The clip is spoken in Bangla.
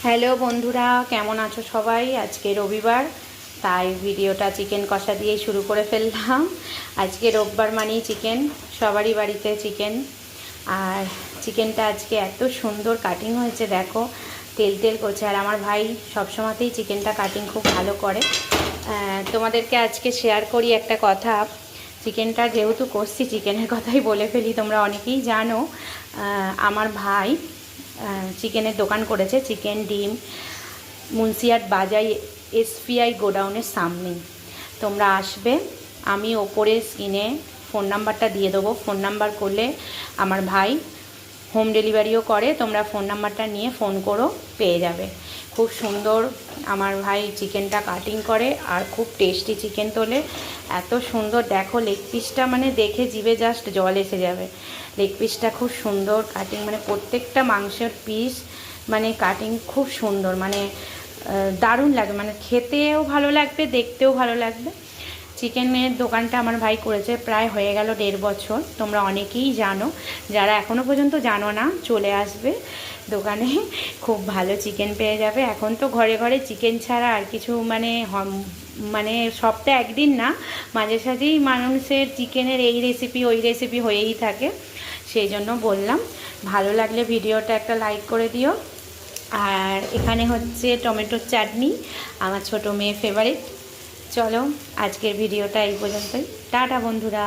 হ্যালো বন্ধুরা, কেমন আছো সবাই? আজকে রবিবার, তাই ভিডিওটা চিকেন কষা দিয়েই শুরু করে ফেললাম। আজকে রোববার মানেই চিকেন, সবারই বাড়িতে চিকেন। আর চিকেনটা আজকে এত সুন্দর কাটিং হয়েছে, দেখো তেল তেল করছে। আর আমার ভাই সবসময়তেই চিকেনটা কাটিং খুব ভালো করে। তোমাদেরকে আজকে শেয়ার করি একটা কথা। চিকেনটা যেহেতু কষছি, চিকেনের কথাই বলে ফেলি, তোমরা অনেকেই জানো আমার ভাই চিকেনের দোকান করেছে, চিকেন ডিম, মুন্সিয়াট বাজার এসপিআই গোডাউনের সামনেই। তোমরা আসবে, আমি ওপরে স্ক্রিনে ফোন নাম্বারটা দিয়ে দেবো। ফোন নাম্বার করলে আমার ভাই হোম ডেলিভারিও করে, তোমরা ফোন নাম্বারটা নিয়ে ফোন করো, পেয়ে যাবে। খুব সুন্দর আমার ভাই চিকেনটা কাটিং করে আর খুব টেস্টি চিকেন তোলে। এত সুন্দর দেখো, লেগ পিসটা মানে দেখে জিভে জাস্ট জল এসে যাবে। লেগ পিসটা খুব সুন্দর কাটিং, মানে প্রত্যেকটা মাংসের পিস মানে কাটিং খুব সুন্দর, মানে দারুণ লাগবে, মানে খেতেও ভালো লাগবে, দেখতেও ভালো লাগবে। চিকেনের দোকানটা আমার ভাই করেছে প্রায় হয়ে গেল 1.5 বছর। তোমরা অনেকেই জানো, যারা এখনও পর্যন্ত জানো না চলে আসবে দোকানে, খুব ভালো চিকেন পেয়ে যাবে। এখন তো ঘরে ঘরে চিকেন ছাড়া আর কিছু মানে সপ্তাহে একদিন না, মাঝে সাঝেই মানুষের চিকেনের এই রেসিপি ওই রেসিপি হয়েই থাকে। সেই জন্য বললাম, ভালো লাগলে ভিডিওটা একটা লাইক করে দিও। আর এখানে হচ্ছে টমেটোর চাটনি, আমার ছোটো মেয়ের ফেভারিট। চলো আজকের ভিডিওটা এই পর্যন্তই, টাটা বন্ধুরা।